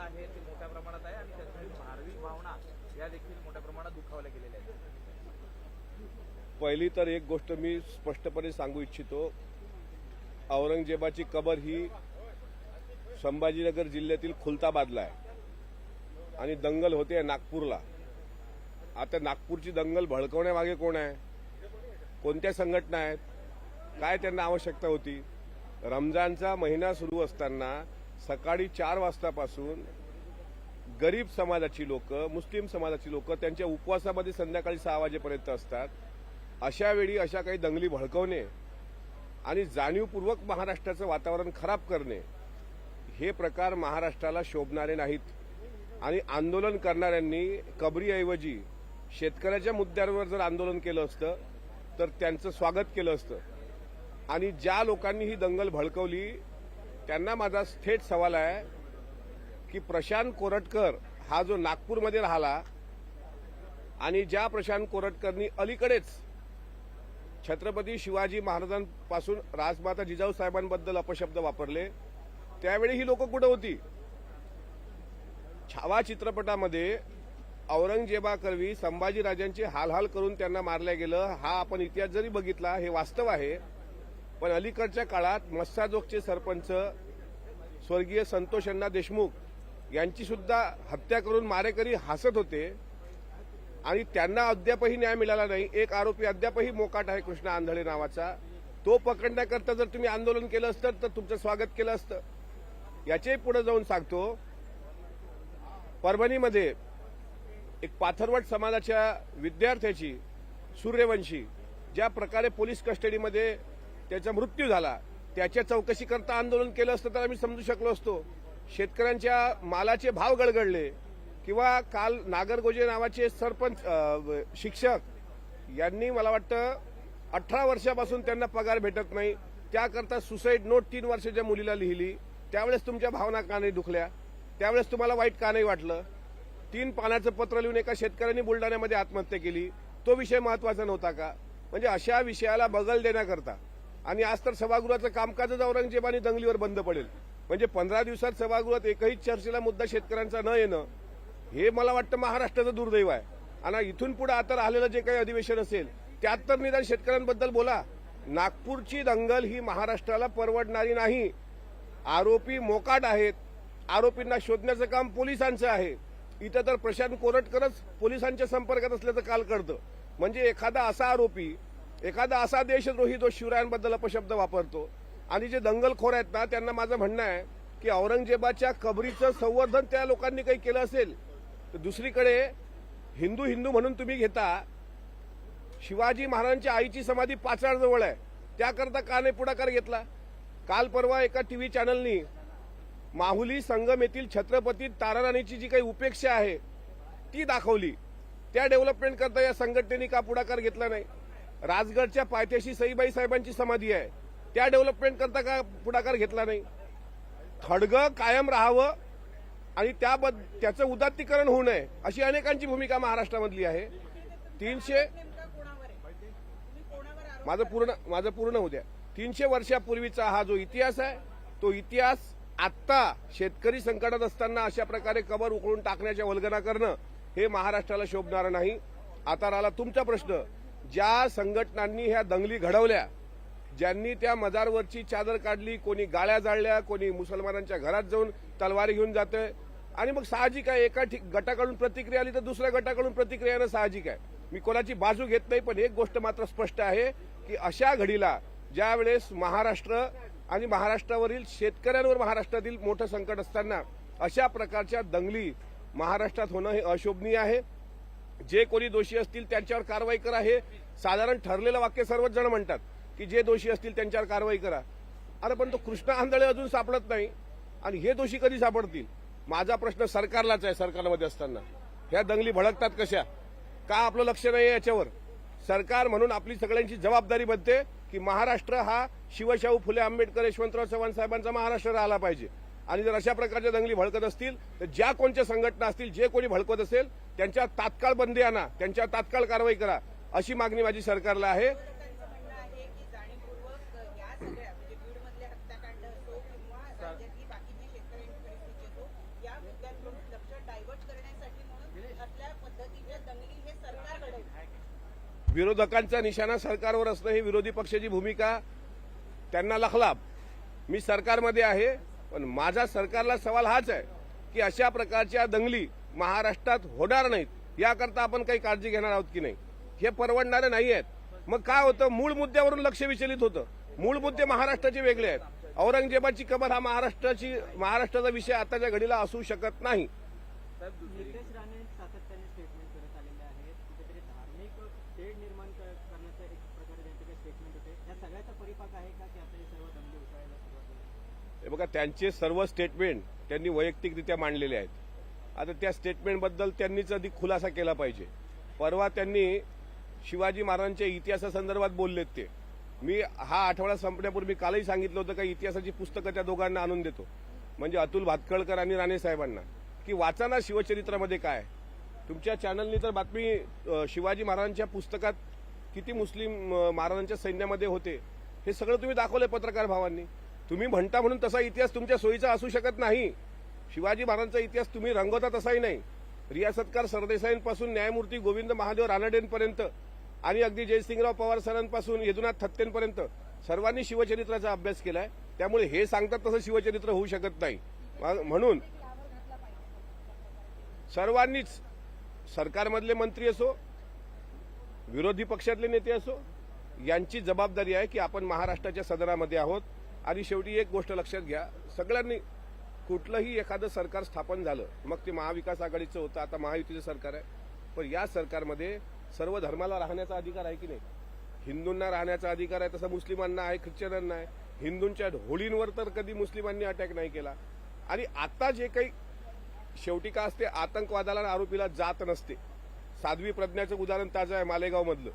आहे ती मोठ्या प्रमाणात आहे आणि त्यातून धार्मिक भावना या देखील मोठ्या प्रमाणात दुखावल्या गेलेल्या आहेत। पहिली तर एक गोष्ट मी स्पष्टपणे सांगू इच्छितो, औरंगजेबाची कबर ही संभाजीनगर जिल्ह्यातील खुलताबादला आहे आणि दंगल होते नागपूरला। आता नागपूरची दंगल भडकवण्यामागे कोण आहे, कोणत्या संघटना आहेत, काय त्यांना आवश्यकता होती? रमजानचा महिना सुरू असताना सकाळी 4 वाजतापासून गरीब समाजाची लोक, मुस्लिम समाजाची लोक त्यांच्या उपवासामध्ये संध्याकाळी 6 वाजेपर्यंत असतात। अशा वेळी अशा काही दंगली भडकवणे आणि जाणीवपूर्वक महाराष्ट्राचं वातावरण खराब करणे हे प्रकार महाराष्ट्राला शोभणारे नाहीत। आणि आंदोलन करणाऱ्यांनी कबरीऐवजी शेतकऱ्याच्या मुद्द्यावर जर आंदोलन केलं असतं तर त्यांचं स्वागत केलं असतं। आणि ज्या लोकांनी ही दंगल भडकवली त्यांना माझा थेट सवाल आहे की प्रशांत कोरटकर हा जो नागपूरमध्ये राहिला आणि ज्या प्रशांत कोरटकरनी अलीकडेच छत्रपती शिवाजी महाराजांपासून राजमाता जिजाऊ साहेबांबद्दल अपशब्द वापरले, त्यावेळी ही लोक कुठे होती? छावा चित्रपटामध्ये औरंगजेबाकरवी संभाजीराजांचे हालहाल करून त्यांना मारलं गेलं, हा आपण इतिहास जरी बघितला हे वास्तव आहे। पण अलीकडच्या काळात मस्साजोगचे सरपंच स्वर्गीय संतोषअण्णा देशमुख यांची सुद्धा हत्या करून मारेकरी हसत होते आणि त्यांना अद्यापही न्याय मिळाला नाही। एक आरोपी अद्यापही मोकाट आहे, कृष्णा आंधळे नावाचा, तो पकडण्याकरता जर तुम्ही आंदोलन केलं असतं तर तुमचं स्वागत केलं असतं। याच्याही पुढे जाऊन सांगतो, परभणीमध्ये एक पाथरवट समाजाच्या विद्यार्थ्याची सूर्यवंशी ज्या प्रकारे पोलीस कस्टडीमध्ये त्याचा मृत्यू झाला, त्याच्या चौकशी करता आंदोलन केलं असतं तर आम्ही समजू शकलो असतो। शेतकऱ्यांच्या मालाचे भाव गडगडले किंवा काल नागरगोजे नावाचे सरपंच शिक्षक यांनी मला वाटतं 18 वर्षापासून त्यांना पगार भेटत नाही, त्याकरता सुसाईड नोट 3 वर्षाच्या मुलीला लिहिली, त्यावेळेस तुमच्या भावना का नाही दुखल्या? त्यावेळेस तुम्हाला वाईट का नाही वाटलं? 3 पानाचं पत्र लिहून एका शेतकऱ्यांनी बुलढाण्यामध्ये आत्महत्या केली, तो विषय महत्वाचा नव्हता का? म्हणजे अशा विषयाला बगल देण्याकरता आणि आज तर सभागृहाचं कामकाजच औरंगजेबानी दंगलीवर बंद पडेल, म्हणजे 15 दिवसात सभागृहात एकही चर्चेला मुद्दा शेतकऱ्यांचा न येणं हे मला वाटतं महाराष्ट्राचं दुर्दैव आहे। आणि इथून पुढे आता राहिलेलं जे काही अधिवेशन असेल त्यात तर निदान शेतकऱ्यांबद्दल बोला। नागपूरची दंगल ही महाराष्ट्राला परवडणारी नाही। आरोपी मोकाट आहेत, आरोपींना शोधण्याचं काम पोलिसांचं आहे। इथं तर प्रशांत कोरटकरच पोलिसांच्या संपर्कात असल्याचं काल कळतं। म्हणजे एखादा असा आरोपी, एखादा असा देशद्रोही जो शिवरायांबद्दल अपशब्द वापरतो। आणि जे दंगलखोर आहेत ना, त्यांना माझं म्हणणं आहे की औरंगजेबाच्या कबरीचं संवर्धन त्या लोकांनी काही केलं असेल तर दुसरीकडे हिंदू हिंदू म्हणून तुम्ही घेता, शिवाजी महाराजांच्या आईची समाधी पाचाडजवळ आहे, त्याकरता का नाही पुढाकार घेतला? काल परवा एका टीव्ही चॅनलनी माहुली संगम येथील छत्रपती ताराराणीची जी काही उपेक्षा आहे ती दाखवली, त्या डेव्हलपमेंट करता या संघटनेने का पुढाकार घेतला नाही? राजगडच्या पायथ्याशी सईबाई साहेबांची समाधी आहे, त्या डेव्हलपमेंट करता का पुढाकार घेतला नाही? खडगं कायम राहावं आणि त्याचं उदात्तीकरण होऊ नये अशी अनेकांची भूमिका महाराष्ट्रामधली आहे। 300 माझं पूर्ण होऊ द्या। 300 वर्षापूर्वीचा हा जो इतिहास आहे तो इतिहास आत्ता शेतकरी संकटात असताना अशा प्रकारे कबर उकळून टाकण्याच्या वल्गना करणं हे महाराष्ट्राला शोभणारं नाही। आता राहिला तुमचा प्रश्न, ज्या संघटनांनी ह्या दंगली घडवल्या, ज्यांनी त्या मजारवरची चादर काढली, कोणी गाळ्या जाळल्या, कोणी मुसलमानांच्या घरात जाऊन तलवारी घेऊन जातंय आणि मग साहजिक आहे एका गटाकडून प्रतिक्रिया आली तर दुसऱ्या गटाकडून प्रतिक्रिया येणं साहजिक आहे। मी कोणाची बाजू घेत नाही, पण एक गोष्ट मात्र स्पष्ट आहे की अशा घडीला ज्यावेळेस महाराष्ट्र आणि महाराष्ट्रावरील शेतकऱ्यांवर महाराष्ट्रातील मोठं संकट असताना अशा प्रकारच्या दंगली महाराष्ट्रात होणं हे अशोभनीय आहे। जे कोणी दोषी असतील त्यांच्यावर कारवाई करा, हे साधारण ठरलेलं वाक्य सर्वच जण म्हणतात की जे दोषी असतील त्यांच्यावर कारवाई करा। अरे पण तो कृष्णा आंधळे अजून सापडत नाही आणि हे दोषी कधी सापडतील? माझा प्रश्न सरकारलाच आहे, सरकारमध्ये असताना ह्या दंगली भडकतात कशा? का आपलं लक्ष नाही याच्यावर? सरकार म्हणून आपली सगळ्यांची जबाबदारी बनते की महाराष्ट्र हा शिवशाहू फुले आंबेडकर यशवंतराव चव्हाण साहेबांचा महाराष्ट्र राहिला पाहिजे। आणि जर अशा प्रकारच्या दंगली भडकत असतील तर ज्या कोणत्या संघटना असतील, जे कोणी भडकत असेल त्यांच्या तात्काळ बंदी आणा, त्यांच्या तात्काळ कारवाई करा, अशी मागणी माझी सरकारला आहे। विरोधकांचा निशाणा सरकारवर असणं ही विरोधी पक्षाची भूमिका त्यांना लखलाभ. मी सरकारमध्ये आहे, पण माझा सरकारला सवाल हाच आहे की अशा प्रकारच्या दंगली महाराष्ट्रात होणार नाहीत, याकरता आपण काही काळजी घेणार आहोत की नाही. हे परवडणारे नाही आहेत. मग काय होतं, मूळ मुद्द्यावरून लक्ष विचलित होतं. मूळ मुद्दे महाराष्ट्राचे वेगळे आहेत. औरंगजेबाची कबर हा महाराष्ट्राचा विषय आताच्या घडीला असू शकत नाही. नितेश राणे सातत्याने स्टेटमेंट करत आलेले आहेत. कुठेतरी धार्मिक तेढ निर्माण करण्याचं एक प्रकारे त्यांचे स्टेटमेंट होते. या सगळ्याचा परिपाक आहे का की आता हे सर्व दंगली उचलायला सुरुवात होईल? हे बघा, त्यांचे सर्व स्टेटमेंट त्यांनी वैयक्तिकरित्या मांडलेले आहेत. आता त्या स्टेटमेंटबद्दल त्यांनीच अधिक खुलासा केला पाहिजे. परवा त्यांनी शिवाजी महाराजांच्या इतिहासासंदर्भात बोललेत ते. मी हा आठवडा संपण्यापूर्वी कालही सांगितलं होतं का इतिहासाची पुस्तकं त्या दोघांना आणून देतो, म्हणजे अतुल भातखळकर आणि राणे साहेबांना, की वाचा ना शिवचरित्रामध्ये काय. तुमच्या चॅनलनी तर बातमी शिवाजी महाराजांच्या पुस्तकात किती मुस्लिम महाराजांच्या सैन्यामध्ये होते हे सगळं तुम्ही दाखवलंय पत्रकार भावांनी. तुम्ही म्हणता म्हणून तसा इतिहास तुमच्या सोयीचा असू शकत नाही. शिवाजी महाराजांचा इतिहास तुम्ही रंगवता तसाही नाही. रियासतकार सरदेसाईंपासून न्यायमूर्ती गोविंद महादेव रानडेंपर्यंत आणि अगदी जयसिंगराव पवार सरांपासून यदुनाथ थत्तेंपर्यंत सर्वांनी शिवचरित्राचा अभ्यास केलाय. त्यामुळे हे सांगतात तसं शिवचरित्र होऊ शकत नाही. म्हणून सर्वांनीच, सरकारमधले मंत्री असो, विरोधी पक्षातले नेते असो, यांची जबाबदारी आहे की आपण महाराष्ट्राच्या सदनामध्ये आहोत. आणि शेवटी एक गोष्ट लक्षात घ्या, सगळ्यांनी, कुठलंही एखादं सरकार स्थापन झालं, मग ते महाविकास आघाडीचं होतं, आता महायुतीचं सरकार आहे, पण या सरकारमध्ये सर्व धर्माला राहण्याचा अधिकार आहे की नाही. हिंदूंना राहण्याचा अधिकार आहे, तसा मुस्लिमांना आहे, ख्रिश्चनांना आहे. हिंदूंच्या होळींवर तर कधी मुस्लिमांनी अटॅक नाही केला. आणि आता जे काही शेवटी का असते, आतंकवादाला आणि आरोपीला जात नसते. साध्वी प्रज्ञाचं उदाहरण ताजं आहे मालेगावमधलं.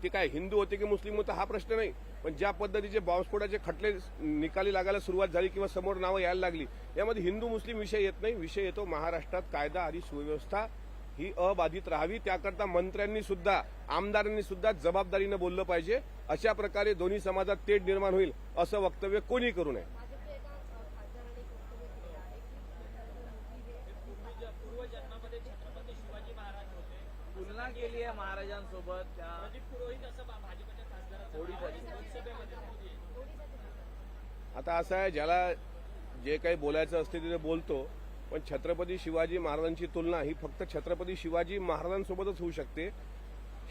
ते काय हिंदू होते की मुस्लिम होते हा प्रश्न नाही, पण ज्या पद्धतीचे बॉम्बस्फोटाचे खटले निकाली लागायला सुरुवात झाली किंवा समोर नावं यायला लागली, यामध्ये हिंदू मुस्लिम विषय येत नाही. विषय येतो महाराष्ट्रात कायदा आणि सुव्यवस्था ही अबाधित राहावी. त्याकरता मंत्र्यांनी सुद्धा, आमदारांनी सुद्धा जबाबदारीनं बोललं पाहिजे. अशा प्रकारे दोन्ही समाजात तेढ निर्माण होईल असं वक्तव्य कोणी करू नये. तुलना केली आहे महाराजांसोबत. आता असं आहे, ज्याला जे काही बोलायचं असते ते बोलतो, पण छत्रपती शिवाजी महाराजांची तुलना ही फक्त छत्रपती शिवाजी महाराजांसोबतच होऊ शकते.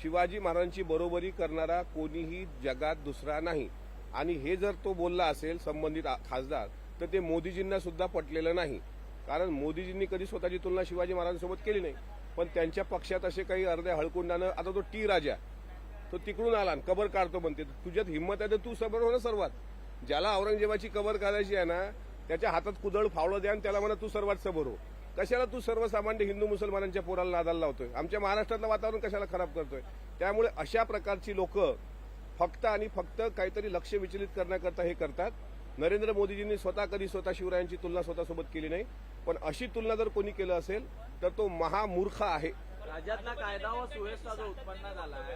शिवाजी महाराजांची बरोबरी करणारा कोणीही जगात दुसरा नाही. आणि हे जर तो बोलला असेल संबंधित खासदार, तर ते मोदीजींना सुद्धा पटलेलं नाही. कारण मोदीजींनी कधी स्वतःची तुलना शिवाजी महाराजांसोबत केली नाही. पण त्यांच्या पक्षात असे काही अर्ध्या हळकुंडानं, आता तो टी राजा, तो तिकडून आला आणि कबर काढतो म्हणते. तुझ्यात हिंमत आहे तर तू सबर हो ना सर्वात. ज्याला औरंगजेबाची कबर काढायची आहे ना, त्याच्या हातात कुदळ फावलं द्या आणि त्याला म्हणा तू सर्वात सबर हो. कशाला तू सर्वसामान्य हिंदू मुसलमानांच्या पोराला नादाला लावतोय, आमच्या महाराष्ट्रातलं वातावरण कशाला खराब करतोय. त्यामुळे अशा प्रकारची लोक फक्त आणि फक्त काहीतरी लक्ष विचलित करण्याकरता हे करतात. नरेंद्र मोदीजींनी कधी स्वतः शिवरायांची तुलना स्वतःसोबत केली नाही. पण अशी तुलना जर कोणी केलं असेल तर तो महामूर्ख आहे. राज्यातला कायदा व सुव्यवस्था जो उत्पन्न झाला आहे,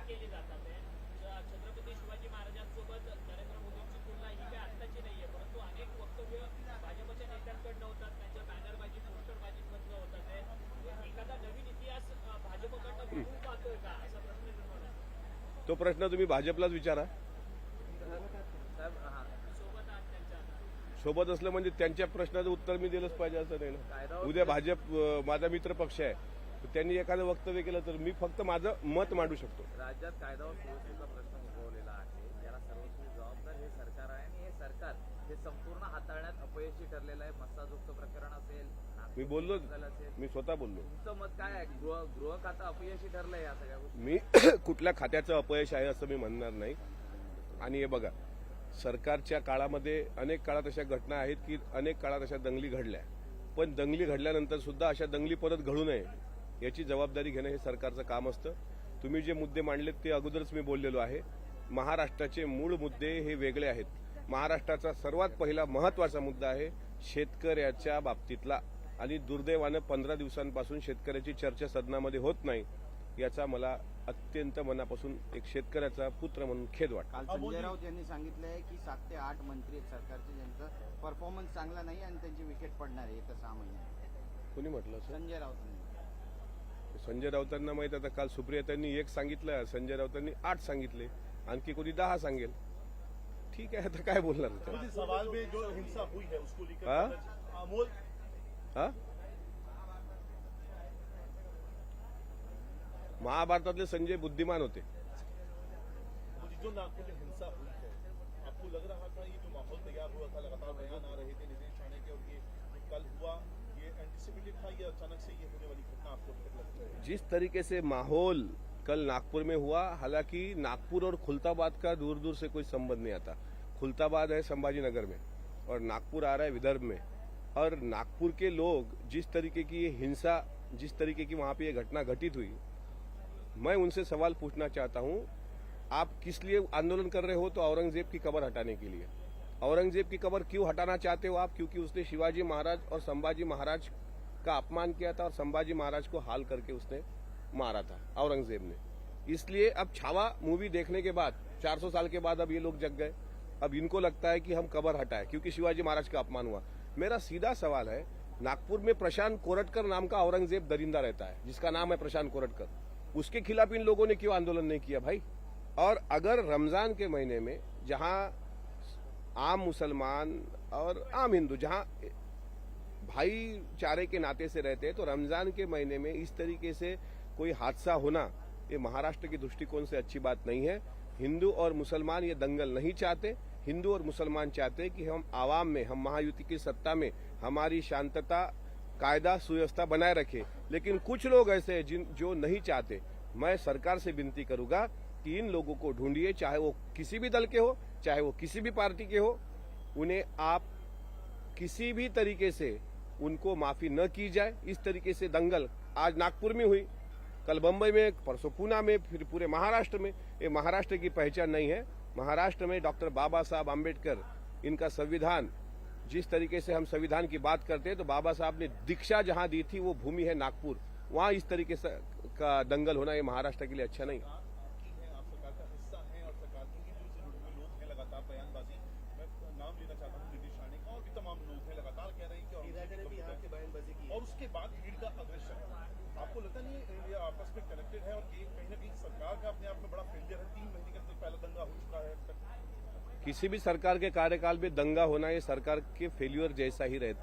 छत्रपती शिवाजी महाराजांसोबत नरेंद्र मोदींची तुलना ही काही आत्ताची नाहीये, परंतु अनेक वक्तव्य भाजपच्या नेत्यांकडनं होतात, त्यांच्या बॅनरबाजी, पोस्टरबाजीमधनं होतात. एखादा नवीन इतिहास भाजपकडनं घडवून पाहतोय का, असा प्रश्न निर्माण होतो. तो प्रश्न तुम्ही भाजपलाच विचारा. साहेब, सोबत आहात त्यांच्या आता. सोबत असलं म्हणजे त्यांच्या प्रश्नाचं उत्तर मी दिलंच पाहिजे असं नाही ना. उद्या भाजप माझा मित्र पक्ष आहे, त्यांनी एखादं वक्तव्य केलं तर मी फक्त माझं मत मांडू शकतो. राज्यात कायदा व सुव्यवस्थेचा प्रश्न उद्भवलेला आहे, याला सर्वस्वी जबाबदार हे सरकार आहे. आणि हे सरकार हे संपूर्ण हाताळण्यात अपयशी ठरलेलं आहे. मस्साजोगचं प्रकरण असेल, मी बोललो, असेल, मी स्वतः बोललो. तुमचं मत काय आहे? गृह खातं अपयशी ठरलंय या सगळ्या गोष्टी. मी कुठल्या खात्याचं अपयश आहे असं मी म्हणणार नाही. आणि हे बघा, सरकारच्या काळामध्ये अनेक काळात अशा घटना आहेत की अनेक काळात अशा दंगली घडल्या, पण दंगली घडल्यानंतर सुद्धा अशा दंगली परत घडू नये याची जबाबदारी घेणं हे सरकारचं काम असतं. तुम्ही जे मुद्दे मांडलेत ते अगोदरच मी बोललेलो आहे. महाराष्ट्राचे मूळ मुद्दे हे वेगळे आहेत. महाराष्ट्राचा सर्वात पहिला महत्वाचा मुद्दा आहे शेतकऱ्याच्या बाबतीतला. आणि दुर्दैवानं 15 दिवसांपासून शेतकऱ्याची चर्चा सदनामध्ये होत नाही, याचा मला अत्यंत मनापासून एक शेतकऱ्याचा पुत्र म्हणून खेद वाटतो. काल संजय राऊत यांनी सांगितलं आहे की 7 ते 8 मंत्री आहेत सरकारचे, ज्यांचा परफॉर्मन्स चांगला नाही आणि त्यांची विकेट पडणार आहे येत्या 6 महिन्यात. कोणी म्हटलं सर? संजय राऊत यांनी. संजय राऊतांना माहित आता काल सुप्रियातांनी 1 सांगितलं, संजय राऊतांनी 8 सांगितले, आणखी कोणी 10 सांगेल. ठीक आहे, आता काय बोलणार त्याच्यावर? सवाल में जो हिंसा हुई है उसको लेकर हाँ? अमोल हा? महाभारतातले संजय बुद्धिमान होते. जो नागपुर में हिंसा हुई है, आपको लग रहा था ये जो माहौल तैयार हुआ था, लगातार बयान आ रहे थे नीतीश राणे के, और ये कल हुआ, ये एंटिसिपेटेड था या अचानक से ये होने वाली घटना आपको लगता है? जिस तरीके से माहौल कल नागपुर में हुआ, हालांकि नागपुर और खुलताबाद का दूर दूर से कोई संबंध नहीं आता. खुलताबाद है संभाजीनगर में और नागपुर आ रहा है विदर्भ में. और नागपुर के लोग जिस तरीके की ये हिंसा, जिस तरीके की वहां पे ये घटना घटित हुई, मैं उनसे सवाल पूछना चाहता हूं, आप किस लिए आंदोलन कर रहे हो? तो औरंगजेब की कब्र हटाने के लिए. औरंगजेब की कब्र क्यों हटाना चाहते हो आप? क्योंकि उसने शिवाजी महाराज और संभाजी महाराज का अपमान किया था और संभाजी महाराज को हाल करके उसने मारा था औरंगजेब ने. इसलिए अब छावा मूवी देखने के बाद 400 साल के बाद अब ये लोग जग गए. अब इनको लगता है कि हम कब्र हटाए क्योंकि शिवाजी महाराज का अपमान हुआ. मेरा सीधा सवाल है, नागपुर में प्रशांत कोरटकर नाम का औरंगजेब दरिंदा रहता है, जिसका नाम है प्रशांत कोरटकर. उसके खिलाफ इन लोगों ने क्यों आंदोलन नहीं किया भाई? और अगर रमजान के महीने में जहां आम मुसलमान और आम हिंदू जहां भाईचारे के नाते से रहते हैं, तो रमजान के महीने में इस तरीके से कोई हादसा होना, ये महाराष्ट्र की दृष्टिकोण से अच्छी बात नहीं है. हिंदू और मुसलमान ये दंगल नहीं चाहते. हिंदू और मुसलमान चाहते हैं कि हम आवाम में, हम महायुति की सत्ता में हमारी शांतता, कायदा सुव्यवस्था बनाए रखे. लेकिन कुछ लोग ऐसे हैं जो नहीं चाहते. मैं सरकार से विनती करूंगा कि इन लोगों को ढूंढिए, चाहे वो किसी भी दल के हो, चाहे वो किसी भी पार्टी के हो. उन्हें आप किसी भी तरीके से उनको माफी न की जाए. इस तरीके से दंगल आज नागपुर में हुई, कल बंबई में, परसों पूना में, फिर पूरे महाराष्ट्र में. ये महाराष्ट्र की पहचान नहीं है. महाराष्ट्र में डॉक्टर बाबा साहब आम्बेडकर, इनका संविधान, जिस तरीके से हम संविधान की बात करते हैं, तो बाबा साहब ने दीक्षा जहां दी थी वो भूमि है नागपुर. वहां इस तरीके से का दंगल होना ये महाराष्ट्र के लिए अच्छा नहीं. की है, आप सरकार का हिस्सा हैं और सरकार की ही जुड़े हुए लोग हैं, लगातार बयानबाजी, मैं नाम लेना चाहता हूँ नीतीश राणे का, और भी तमाम लोग हैं, लगातार कह रहे हैं कि और उसके बाद भीड़ का अग्रेशन. आपको लगता नहीं ये आपस में कनेक्टेड है और ये कहीं ना कहीं सरकार का अपने आप में बड़ा फेलियर है? 3 महीने के अंदर पहला दंगा हो चुका है अब तक. किसी भी सरकार के कार्यकाल में दंगा होना ये सरकार के फेल्यूर जैसा ही रहता है.